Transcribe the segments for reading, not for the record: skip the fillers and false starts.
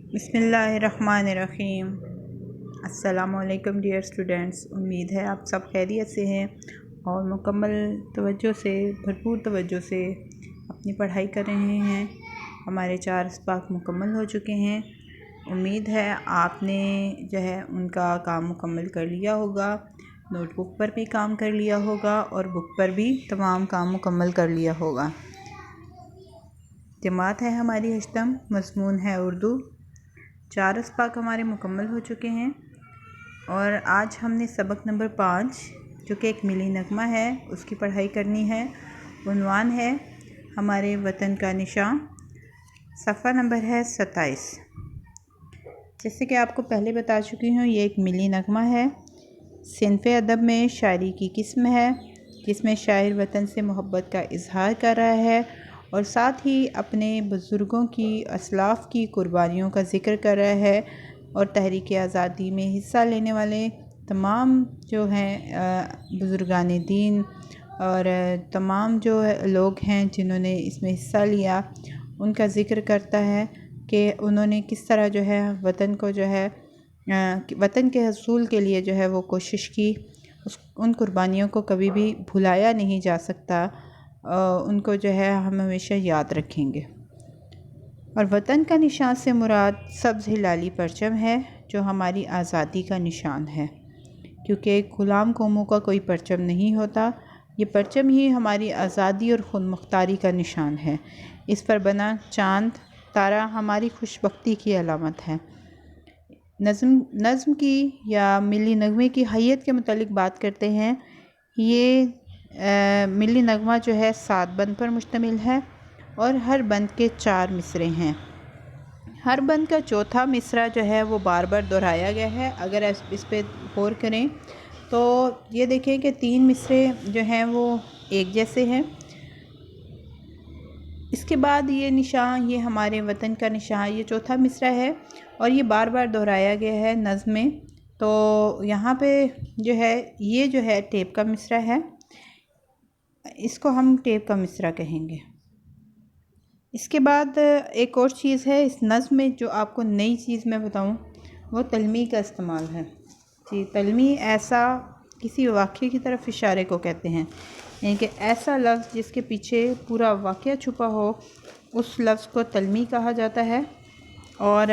बिस्मिल्लाहिर्रहमानिर्रहीम। अस्सलामुअलैकुम dear students, उम्मीद है आप सब खैरियत से हैं और मुकम्मल तवज्जो से, भरपूर तवज्जो से अपनी पढ़ाई कर रहे हैं। हमारे 4 इसबाक मुकम्मल हो चुके हैं। उम्मीद है आपने जो है उनका काम मुकम्मल कर लिया होगा, नोटबुक पर भी काम कर लिया होगा और बुक पर भी तमाम काम मुकम्मल कर लिया होगा। जमात है हमारी हश्तम, मज़मून है उर्दू। 4 इसबाक हमारे मुकम्मल हो चुके हैं और आज हमने सबक नंबर 5 जो कि एक मिली नगमा है उसकी पढ़ाई करनी है। उन्वान है हमारे वतन का निशान। सफ़ा नंबर है 27। जैसे कि आपको पहले बता चुकी हूँ, ये एक मिली नगमा है। सिनफ़े अदब में शायरी की किस्म है जिसमें शायर वतन से मोहब्बत का इजहार कर रहा है और साथ ही अपने बुज़ुर्गों की, असलाफ़ की कुर्बानियों का ज़िक्र कर रहा है और तहरीक आज़ादी में हिस्सा लेने वाले तमाम जो हैं बुज़ुर्गान दीन और तमाम जो लोग हैं जिन्होंने इसमें हिस्सा लिया, उनका ज़िक्र करता है कि उन्होंने किस तरह जो है वतन को जो है वतन के हसूल के लिए जो है वो कोशिश की। उन कुर्बानियों को कभी भी भुलाया नहीं जा सकता। उनको जो है हम हमेशा याद रखेंगे। और वतन का निशान से मुराद सब्ज़ हिलाली परचम है जो हमारी आज़ादी का निशान है, क्योंकि ग़ुलाम कौमों का कोई परचम नहीं होता। ये परचम ही हमारी आज़ादी और ख़ुद मुख्तारी का निशान है। इस पर बना चाँद तारा हमारी खुशबख्ती की अलामत है। नज़्म की या मिली नगमे की हैयत के मुतालिक बात करते हैं। ये मिली नगमा जो है 7 बंद पर मुश्तमिल है और हर बंद के 4 मिसरे हैं। हर बंद का चौथा मिसरा जो है वो बार बार दोहराया गया है। अगर इस पे गौर करें तो ये देखें कि 3 मिसरे जो हैं वो एक जैसे हैं। इसके बाद ये निशान, ये हमारे वतन का निशान, ये चौथा मिसरा है और ये बार बार दोहराया गया है नज़्म में। तो यहाँ पे जो है ये जो है टेप का मिसरा है, इसको हम टेप का मिसरा कहेंगे। इसके बाद एक और चीज़ है इस नज़्म में जो आपको नई चीज़ मैं बताऊँ, वो तलमी का इस्तेमाल है। जी, तलमी ऐसा किसी वाक़े की तरफ इशारे को कहते हैं, यानी कि ऐसा लफ्ज़ जिसके पीछे पूरा वाक़या छुपा हो, उस लफ्ज़ को तलमी कहा जाता है। और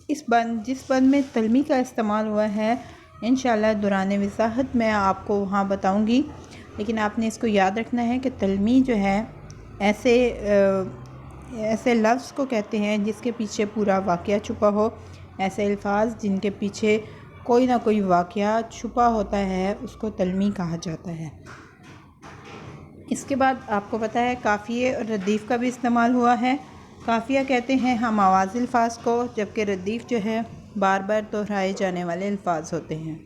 जिस बंद में तलमी का इस्तेमाल हुआ है, इंशाअल्लाह दौरान वज़ाहत मैं आपको वहाँ बताऊँगी। लेकिन आपने इसको याद रखना है कि तलमी जो है ऐसे लफ्ज़ को कहते हैं जिसके पीछे पूरा वाक़या छुपा हो। ऐसे अल्फाज जिनके पीछे कोई ना कोई वाक़या छुपा होता है, उसको तलमी कहा जाता है। इसके बाद आपको पता है काफ़िये और रदीफ़ का भी इस्तेमाल हुआ है। काफ़िया कहते हैं हम आवाज़ अल्फाज को, जबकि रदीफ़ जो है बार बार दोहराए जाने वाले अल्फाज होते हैं।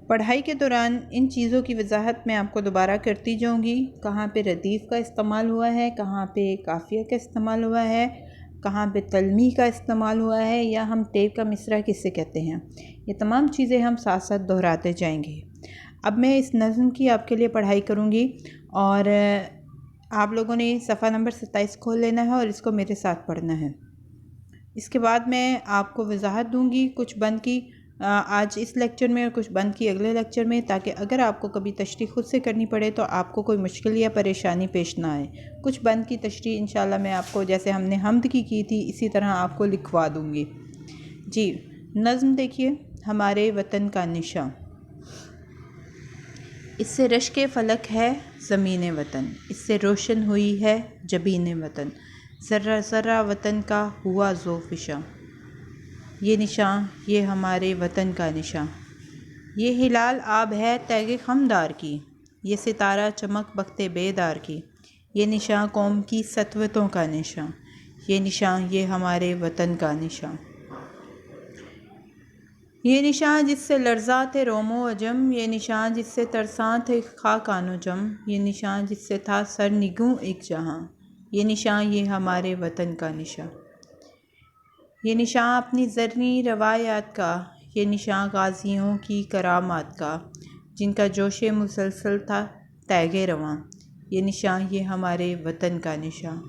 पढ़ाई के दौरान इन चीज़ों की वजाहत मैं आपको दोबारा करती जाऊँगी। कहाँ पे रदीफ़ का इस्तेमाल हुआ है, कहाँ पे काफ़िया का इस्तेमाल हुआ है, कहाँ पे तलमी का इस्तेमाल हुआ है, या हम टेप का मिसरा किससे कहते हैं। ये तमाम चीज़ें हम साथ साथ दोहराते जाएंगे। अब मैं इस नज़्म की आपके लिए पढ़ाई करूँगी और आप लोगों ने सफ़ा नंबर 27 खोल लेना है और इसको मेरे साथ पढ़ना है। इसके बाद मैं आपको वजाहत दूँगी कुछ बंद की आज इस लेक्चर में और कुछ बंद की अगले लेक्चर में, ताकि अगर आपको कभी तशरीह खुद से करनी पड़े तो आपको कोई मुश्किल या परेशानी पेश ना आए। कुछ बंद की तशरीह इंशाल्लाह मैं आपको, जैसे हमने हमद की थी, इसी तरह आपको लिखवा दूँगी। जी, नज़्म देखिए, हमारे वतन का निशान। इससे रश्के फ़लक है ज़मीन वतन, इससे रोशन हुई है जबीन वतन, ज़र्रा ज़र्रा वतन का हुआ ज़ोफ़िशा। ये निशान, ये हमारे वतन का निशान। ये हिलाल आब है तैगे खमदार की, ये सितारा चमक बख्ते बेदार की। ये निशान कौम की सतवतों का निशान, ये निशान, ये हमारे वतन का निशान। ये निशान जिससे लर्ज़ा थे रोमो अजम, ये निशान जिससे तरसां थे खाकानो जम, ये निशान जिससे था सर निगूं एक जहां। ये निशान, ये हमारे वतन का निशान। ये निशान अपनी ज़रनी रवायात का, ये निशान गाज़ियों की करामात का, जिनका जोश मुसलसल था तैगे रवां। ये निशान, ये हमारे वतन का निशान।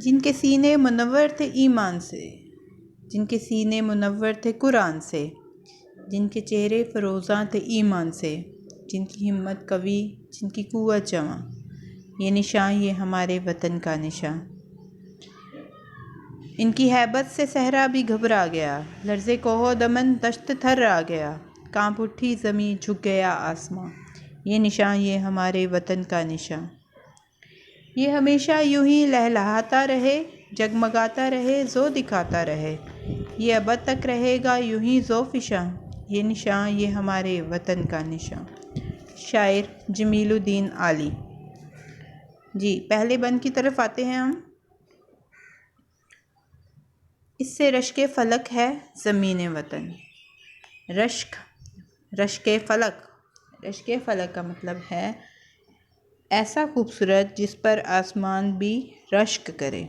जिनके सीने मुनव्वर थे ईमान से, जिनके सीने मुनव्वर थे कुरान से, जिनके चेहरे फ़रोज़ां थे ईमान से, जिनकी हिम्मत कवी, जिनकी कुव्वत जवां, ये निशान ये हमारे वतन का निशान। इनकी हैबत से सहरा भी घबरा गया, लर्ज़े कोहो दमन दश्त थर आ गया, कांप उठी ज़मीं झुक गया आसमां, ये निशान ये हमारे वतन का निशान। ये हमेशा यूं ही लहलहाता रहे, जगमगाता रहे, जो दिखाता रहे, ये अब तक रहेगा यूं ही ज़ो फिशां, ये निशान ये हमारे वतन का निशान। शायर जमीलुद्दीन आली। जी, पहले बंद की तरफ आते हैं हम। इससे रश्क फ़लक है ज़मीन वतन। रश्क फ़लक का मतलब है ऐसा खूबसूरत जिस पर आसमान भी रश्क करे।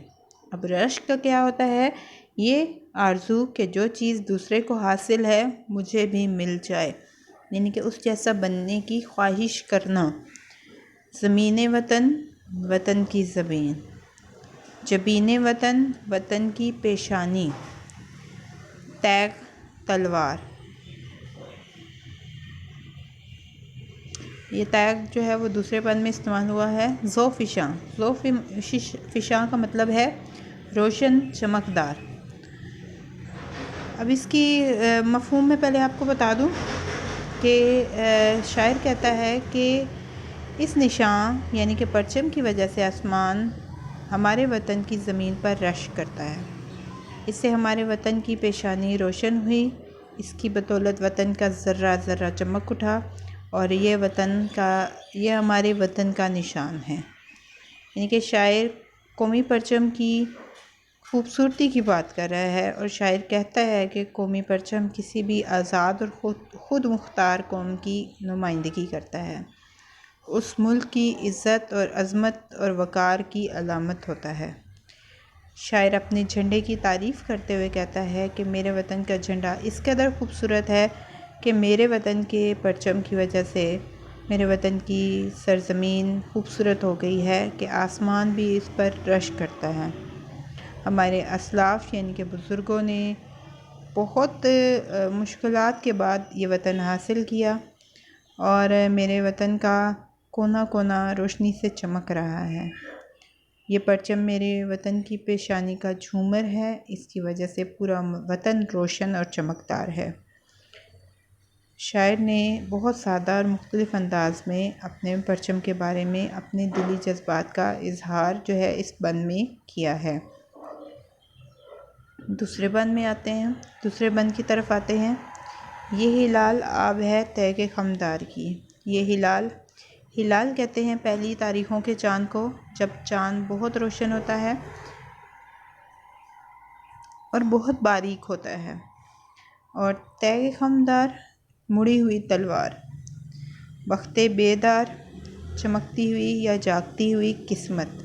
अब रश्क का क्या होता है? ये आरज़ू कि जो चीज़ दूसरे को हासिल है मुझे भी मिल जाए, यानी कि उस जैसा बनने की ख्वाहिश करना। ज़मीन वतन, वतन की ज़मीन, जबीन वतन, वतन की पेशानी, तैग तलवार। ये तैग जो है वो दूसरे पद में इस्तेमाल हुआ है। ज़ो फिशां का मतलब है रोशन चमकदार। अब इसकी मफ़हूम में पहले आपको बता दूं कि शायर कहता है कि इस निशान यानी कि परचम की वजह से आसमान हमारे वतन की ज़मीन पर रश्क करता है। इससे हमारे वतन की पेशानी रोशन हुई, इसकी बदौलत वतन का ज़र्रा ज़र्रा चमक उठा और ये हमारे वतन का निशान है। यानी कि शायर कौमी परचम की खूबसूरती की बात कर रहा है और शायर कहता है कि कौमी परचम किसी भी आज़ाद और ख़ुद मुख्तार कौम की नुमाइंदगी करता है, उस मुल्क की इज़्ज़त और अज़मत और वक़ार की अलामत होता है। शायर अपने झंडे की तारीफ़ करते हुए कहता है कि मेरे वतन का झंडा इस कदर खूबसूरत है कि मेरे वतन के परचम की वजह से मेरे वतन की सरज़मीन खूबसूरत हो गई है कि आसमान भी इस पर रश्क करता है। हमारे असलाफ़ यानी कि बुज़ुर्गों ने बहुत मुश्किलात के बाद ये वतन हासिल किया और मेरे वतन का कोना कोना रोशनी से चमक रहा है। ये परचम मेरे वतन की पेशानी का झूमर है, इसकी वजह से पूरा वतन रोशन और चमकदार है। शायर ने बहुत सादा और मुख्तलिफ़ अंदाज़ में अपने परचम के बारे में अपने दिली जज्बात का इजहार जो है इस बंद में किया है। दूसरे बंद में आते हैं, दूसरे बंद की तरफ आते हैं। ये हिलाल आब है तैग खमदार की। ये हिलाल कहते हैं पहली तारीख़ों के चाँद को, जब चाँद बहुत रोशन होता है और बहुत बारीक होता है। और तैग खमदार मुड़ी हुई तलवार, बख्ते बेदार चमकती हुई या जागती हुई किस्मत,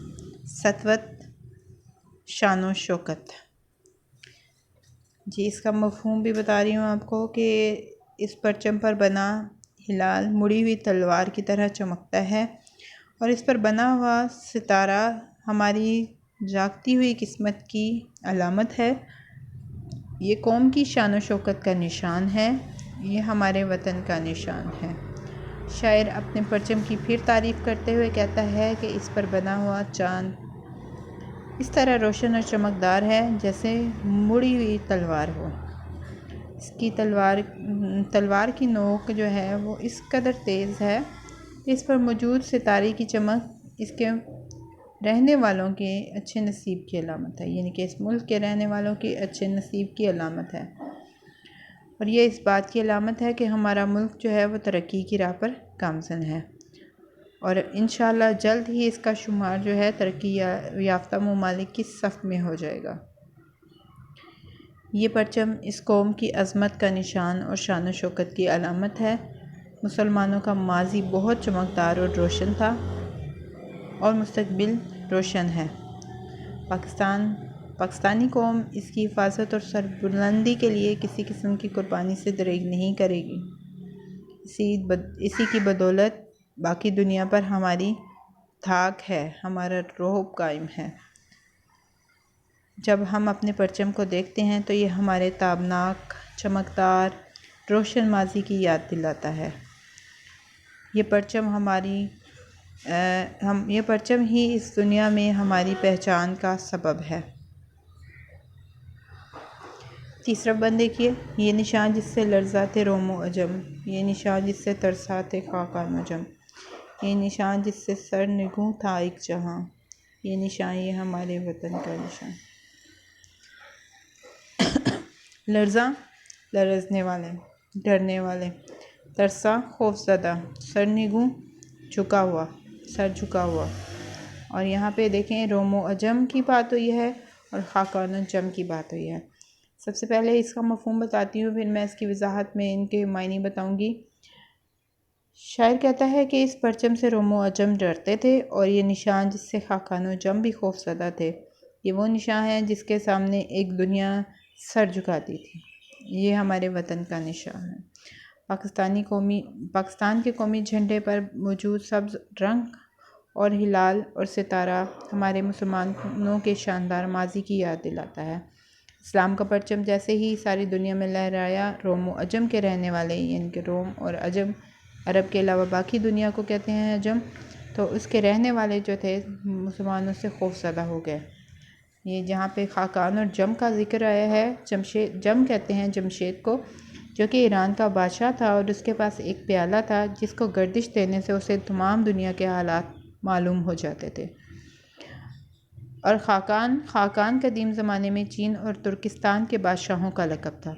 सतवत शानो शौकत। जी, इसका मफ़हूम भी बता रही हूँ आपको कि इस परचम पर बना हिलाल मुड़ी हुई तलवार की तरह चमकता है और इस पर बना हुआ सितारा हमारी जागती हुई किस्मत की अलामत है। ये कौम की शान शौकत का निशान है, ये हमारे वतन का निशान है। शायर अपने परचम की फिर तारीफ़ करते हुए कहता है कि इस पर बना हुआ चाँद इस तरह रोशन और चमकदार है जैसे मुड़ी हुई तलवार हो। इसकी तलवार की नोक जो है वो इस कदर तेज़ है, इस पर मौजूद सितारे की चमक इसके रहने वालों के अच्छे नसीब की अलामत है, यानी कि इस मुल्क के रहने वालों के अच्छे नसीब की अलामत है। और ये इस बात की अलामत है कि हमारा मुल्क जो है वो तरक्की की राह पर गामज़न है और इंशाअल्लाह जल्द ही इसका शुमार जो है तरक्की याफ्ता ममालिक की सफ़ में हो जाएगा। ये परचम इस कौम की अज़मत का निशान और शान शौकत की अलामत है। मुसलमानों का माजी बहुत चमकदार और रोशन था और मुस्तकबिल रोशन है। पाकिस्तानी कौम इसकी हिफाजत और सरबुलंदी के लिए किसी किस्म की कुर्बानी से दरेग नहीं करेगी। इसी की बदौलत बाकी दुनिया पर हमारी धाक है, हमारा रोब कायम है। जब हम अपने परचम को देखते हैं तो ये हमारे ताबनाक, चमकदार, रोशन माजी की याद दिलाता है। ये परचम ये परचम ही इस दुनिया में हमारी पहचान का सबब है। तीसरा बंद देखिए, ये निशान जिससे लर्ज़ाते रोमो अजम, ये निशान जिससे तरसाते खाकान अजम, ये निशान जिससे सर निगूं था एक जहां, ये निशान ये हमारे वतन का निशान। लर्ज़ा लरज़ने वाले, डरने वाले, तरसा खौफज़दा, सरनिगूं झुका हुआ, सर झुका हुआ। और यहाँ पे देखें रोमो अजम की बात हुई है और खाकान जम की बात हुई है। सबसे पहले इसका मफ़हूम बताती हूँ, फिर मैं इसकी वजाहत में इनके मायने बताऊँगी। शायर कहता है कि इस परचम से रोमो अजम डरते थे और ये निशान जिससे खाकान जम भी खौफज़दा थे। ये वो निशान है जिसके सामने एक दुनिया सर झुकाती थी। ये हमारे वतन का निशान है। पाकिस्तान के कौमी झंडे पर मौजूद सब्ज़ रंग और हिलाल और सितारा हमारे मुसलमानों के शानदार माजी की याद दिलाता है। इस्लाम का परचम जैसे ही सारी दुनिया में लहराया, रोम और अजम के रहने वाले, यानी कि रोम और अजम अरब के अलावा बाकी दुनिया को कहते हैं अजम, तो उसके रहने वाले जो थे मुसलमानों से खौफज़दा हो गए। ये जहाँ पे खाकान और जम का जिक्र आया है, जम कहते हैं जमशेद को, जो कि ईरान का बादशाह था और उसके पास एक प्याला था जिसको गर्दिश देने से उसे तमाम दुनिया के हालात मालूम हो जाते थे। और खाकान कदीम ज़माने में चीन और तुर्किस्तान के बादशाहों का लक़ब था।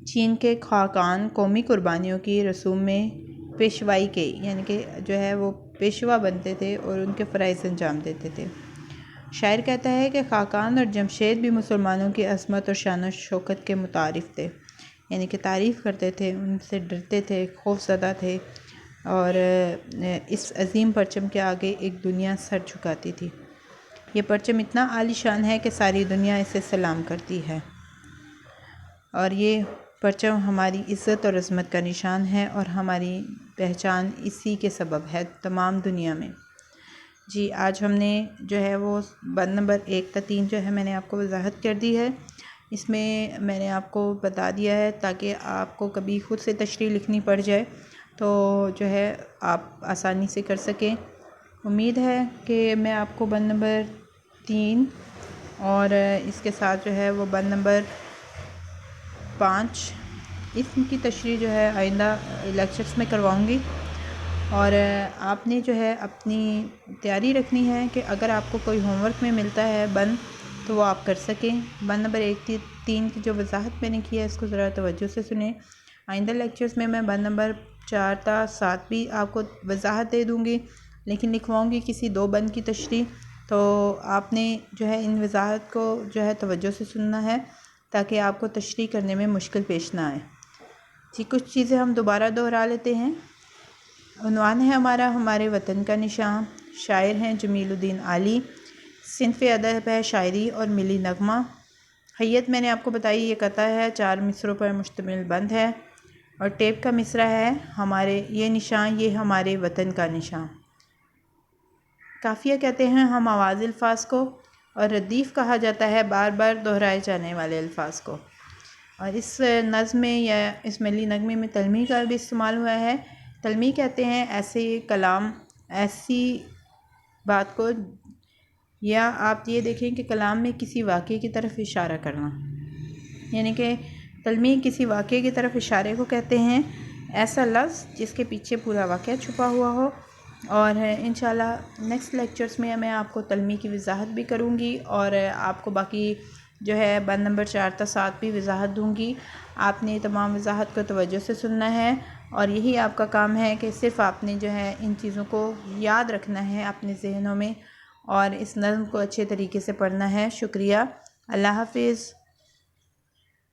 चीन के खाकान कौमी कुर्बानियों की रसूम में पेशवाई के, यानी कि जो है वो पेशवा बनते थे और उनके फ़राइज़ अंजाम देते थे। शायर कहता है कि खाकान और जमशेद भी मुसलमानों की अज़मत और शान और शौकत के मुतारिफ़ थे, यानी कि तारीफ़ करते थे, उनसे डरते थे, खौफज़दा थे और इस अज़ीम परचम के आगे एक दुनिया सर झुकाती थी। ये परचम इतना आलीशान है कि सारी दुनिया इसे सलाम करती है और ये परचम हमारी इज़्ज़त और अज़मत का निशान है और हमारी पहचान इसी के सबब है तमाम दुनिया में। जी, आज हमने जो है वो बंद नंबर 1 से 3 जो है मैंने आपको वजाहत कर दी है। इसमें मैंने आपको बता दिया है ताकि आपको कभी ख़ुद से तशरीह लिखनी पड़ जाए तो जो है आप आसानी से कर सकें। उम्मीद है कि मैं आपको बंद नंबर 3 और इसके साथ जो है वो बंद नंबर 5 इसकी तशरीह जो है आइंदा लेक्चर्स में करवाऊँगी। और आपने जो है अपनी तैयारी रखनी है कि अगर आपको कोई होमवर्क में मिलता है बंद तो वो आप कर सकें। बंद नंबर 1 से 3 की जो वजाहत मैंने की है इसको ज़रा तवज्जो से सुने। आइंदा लेक्चर्स में मैं बंद नंबर 4 से 7 भी आपको वजाहत दे दूँगी, लेकिन लिखवाऊँगी किसी 2 बंद की तशरीह। तो आपने जो है इन वजाहत को जो है तवज्जो से सुनना है ताकि आपको तशरीह करने में मुश्किल पेश ना आए। जी, कुछ चीज़ें हम दोबारा दोहरा लेते हैं। उन्वान है हमारा हमारे वतन का निशान। शायर हैं जमीलुद्दीन आली। सिनफ़ अदब है शायरी और मिली नगमा। हैयत मैंने आपको बताई ये कता है, 4 मिसरों पर मुश्तमिल बंद है। और टेप का मिसरा है हमारे ये निशान ये हमारे वतन का निशान। काफ़िया कहते हैं हम आवाज़ अल्फाज को और रदीफ़ कहा जाता है बार बार दोहराए जाने वाले अल्फाज को। और इस नज़्म में या इस मिली नगमे में तलमी का भी इस्तेमाल हुआ है। तलमी कहते हैं ऐसे कलाम, ऐसी बात को, या आप ये देखें कि कलाम में किसी वाक़े की तरफ इशारा करना, यानी कि तलमी किसी वाक़े की तरफ इशारे को कहते हैं, ऐसा लफ्ज़ जिसके पीछे पूरा वाक़या छुपा हुआ हो। और इंशाल्लाह नेक्स्ट लेक्चर्स में मैं आपको तलमी की वजाहत भी करूँगी और आपको बाकी जो है बंद नंबर 4 से 7 भी वजाहत दूँगी। आपने तमाम वजाहत को तवज्जो से सुनना है और यही आपका काम है कि सिर्फ़ आपने जो है इन चीज़ों को याद रखना है अपने ज़हनों में और इस नज़्म को अच्छे तरीके से पढ़ना है। शुक्रिया, अल्लाह हाफ़िज़।